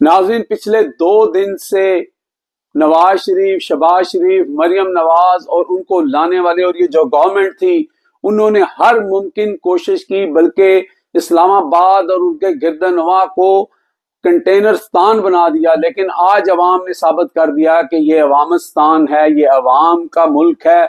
नाज़रीन, पिछले 2 दिन से नवाज शरीफ, शहबाज शरीफ, मरियम नवाज और उनको लाने वाले और ये जो गवर्नमेंट थी, उन्होंने हर मुमकिन कोशिश की, बल्कि इस्लामाबाद और उनके गिरदनवा को कंटेनरस्तान बना दिया। लेकिन आज अवाम ने साबित कर दिया कि ये अवामिस्तान है, ये अवाम का मुल्क है,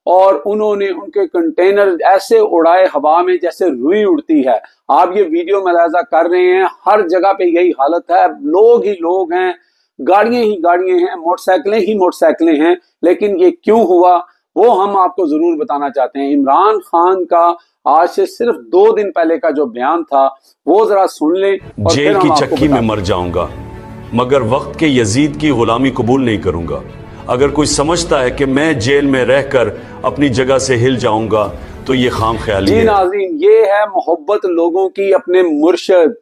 और उन्होंने उनके कंटेनर ऐसे उड़ाए हवा में जैसे रुई उड़ती है। आप ये वीडियो मुलाहिजा कर रहे हैं, हर जगह पे यही हालत है, लोग ही लोग हैं, गाड़ियां ही गाड़ियां हैं, मोटरसाइकिलें ही मोटरसाइकिलें हैं। लेकिन ये क्यों हुआ वो हम आपको जरूर बताना चाहते हैं। इमरान खान का आज से सिर्फ 2 दिन पहले का जो बयान था वो जरा सुन लें। जेल की चक्की में मर जाऊंगा मगर वक्त के यजीद की गुलामी कबूल नहीं करूंगा। अगर कोई समझता है कि मैं जेल में रहकर अपनी जगह से हिल जाऊंगा तो ये खाम ख्याली है। जी नाज़रीन, ये है मोहब्बत लोगों की अपने मुर्शिद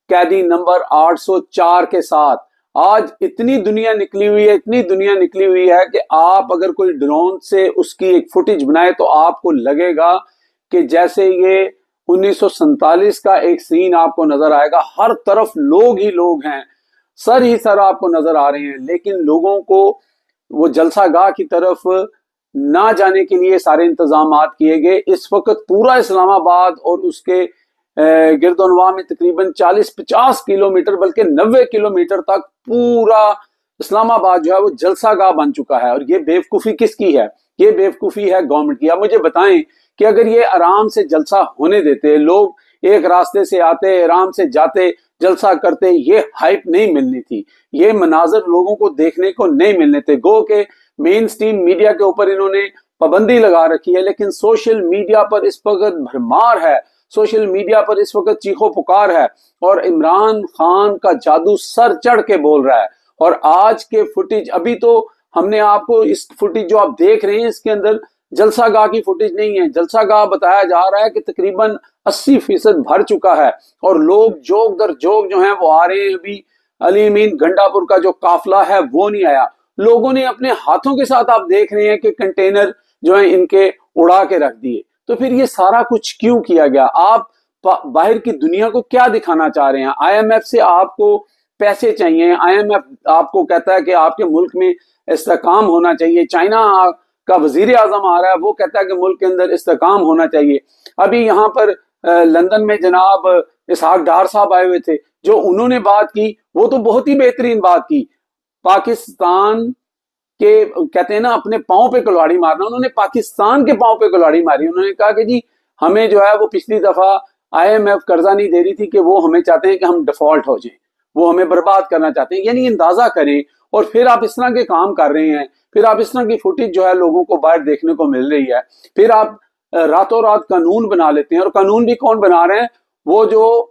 कैदी नंबर 804 के साथ। आज इतनी दुनिया निकली हुई है, इतनी दुनिया निकली हुई है कि आप अगर कोई ड्रोन से उसकी एक फुटेज बनाए तो आपको लगेगा कि जैसे ये 1947 का एक सीन आपको नजर आएगा। हर तरफ लोग ही लोग हैं, सर ही सर आपको नजर आ रहे हैं। लेकिन लोगों को वो जलसागाह की तरफ ना जाने के लिए सारे इंतजाम किए गए। इस वक्त पूरा इस्लामाबाद और उसके गिरदोनवा में तकरीबन 40-50 किलोमीटर बल्कि 90 किलोमीटर तक पूरा इस्लामाबाद जो है वो जलसागाह बन चुका है। और ये बेवकूफ़ी किसकी है? ये बेवकूफ़ी है गवर्नमेंट की। अब मुझे बताएं कि अगर ये आराम से जलसा होने देते, लोग एक रास्ते से आते, आराम से जाते, जलसा करते, ये हाइप नहीं मिलनी थी, ये मनाजर लोगों को देखने को नहीं मिलने थे। गो के मेन स्ट्रीम मीडिया के ऊपर इन्होंने पाबंदी लगा रखी है, लेकिन सोशल मीडिया पर इस वक्त भरमार है, सोशल मीडिया पर इस वक्त चीखो पुकार है और इमरान खान का जादू सर चढ़ के बोल रहा है। और आज के फुटेज, अभी तो हमने आपको इस फुटेज जो आप देख रहे हैं इसके अंदर जलसागाह की फुटेज नहीं है। जलसागाह बताया जा रहा है कि तकरीबन 80% भर चुका है और लोग जोग दर जोग जो हैं वो आ रहे हैं। अभी अली अमीन गंडापुर का जो काफिला है वो नहीं आया। लोगों ने अपने हाथों के साथ आप देख रहे हैं कि कंटेनर जो है इनके उड़ा के रख दिए। तो फिर ये सारा कुछ क्यों किया गया? आप बाहर की दुनिया को क्या दिखाना चाह रहे हैं? IMF से आपको पैसे चाहिए, IMF आपको कहता है कि आपके मुल्क में इस्तेकाम होना चाहिए। चाइना का वजीर आजम आ रहा है, वो कहता है कि मुल्क के अंदर इस्तेकाम होना चाहिए। अभी यहाँ पर लंदन में जनाब इसहाक डार साहब आए हुए थे, जो उन्होंने बात की वो तो बहुत ही बेहतरीन बात की। पाकिस्तान के कहते हैं ना अपने पांव पे कुल्हाड़ी मारना, उन्होंने पाकिस्तान के पांव पे कुल्हाड़ी मारी। उन्होंने कहा कि जी हमें जो है वो पिछली दफा IMF कर्जा नहीं दे रही थी कि वो हमें चाहते हैं कि हम डिफॉल्ट हो जाएं, वो हमें बर्बाद करना चाहते हैं। यानी अंदाजा करें। और फिर आप इस तरह के काम कर रहे हैं, फिर आप इस तरह की फुटेज जो है लोगों को बाहर देखने को मिल रही है। फिर आप रातों रात कानून बना लेते हैं। और कानून भी कौन बना रहे हैं? वो जो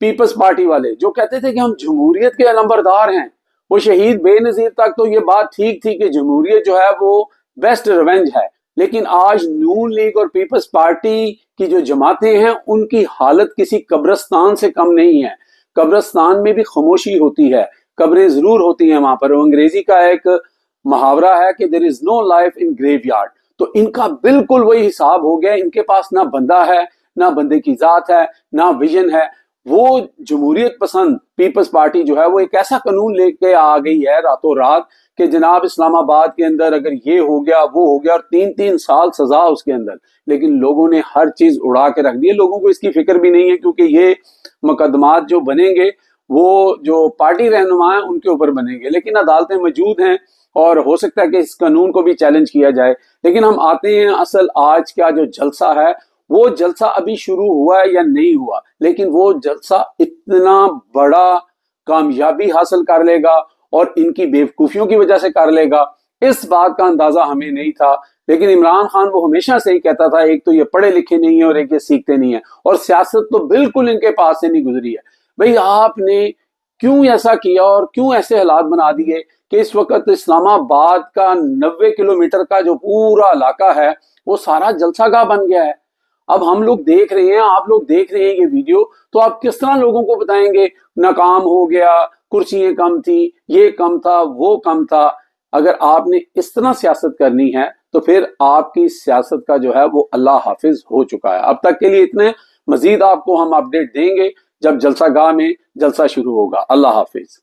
पीपल्स पार्टी वाले जो कहते थे कि हम जमहूरियत के अलंबरदार हैं। वो शहीद बेनजीर तक तो ये बात ठीक थी कि जमहूरियत जो है वो बेस्ट रिवेंज है। लेकिन आज नून लीग और पीपल्स पार्टी की जो जमातें हैं उनकी हालत किसी कब्रिस्तान से कम नहीं है। कब्रिस्तान में भी खामोशी होती है, कब्रें जरूर होती हैं वहां पर। अंग्रेजी का एक मुहावरा है कि there is no life in graveyard. तो इनका बिल्कुल वही हिसाब हो गया। इनके पास ना बंदा है, ना बंदे की जात है, ना विजन है। वो जमहूरियत पसंद पीपल्स पार्टी जो है वो एक ऐसा कानून लेके आ गई है रातों रात कि जनाब इस्लामाबाद के अंदर अगर ये हो गया वो हो गया और 3-3 साल सजा उसके अंदर। लेकिन लोगों ने हर चीज उड़ा के रख दी है। लोगों को इसकी फिक्र भी नहीं है, क्योंकि ये मुकदमात जो बनेंगे वो जो पार्टी रहनुमा है उनके ऊपर बनेंगे। लेकिन अदालतें मौजूद हैं और हो सकता है कि इस कानून को भी चैलेंज किया जाए। लेकिन हम आते हैं असल आज का जो जलसा है, वो जलसा अभी शुरू हुआ है या नहीं हुआ, लेकिन वो जलसा इतना बड़ा कामयाबी हासिल कर लेगा और इनकी बेवकूफियों की वजह से कर लेगा, इस बात का अंदाजा हमें नहीं था। लेकिन इमरान खान वो हमेशा से ही कहता था एक तो ये पढ़े लिखे नहीं है और एक ये सीखते नहीं है। और सियासत तो बिल्कुल इनके पास से नहीं गुजरी है। भाई आपने क्यों ऐसा किया और क्यों ऐसे हालात बना दिए कि इस वक्त इस्लामाबाद का 90 किलोमीटर का जो पूरा इलाका है वो सारा जलसागाह बन गया है। अब हम लोग देख रहे हैं, आप लोग देख रहे हैं ये वीडियो, तो आप किस तरह लोगों को बताएंगे नाकाम हो गया, कुर्सियां कम थी, ये कम था, वो कम था। अगर आपने इस तरह सियासत करनी है तो फिर आपकी सियासत का जो है वो अल्लाह हाफिज हो चुका है। अब तक के लिए इतने, मजीद आपको हम अपडेट देंगे जब जलसागाह में जलसा शुरू होगा। अल्लाह हाफिज।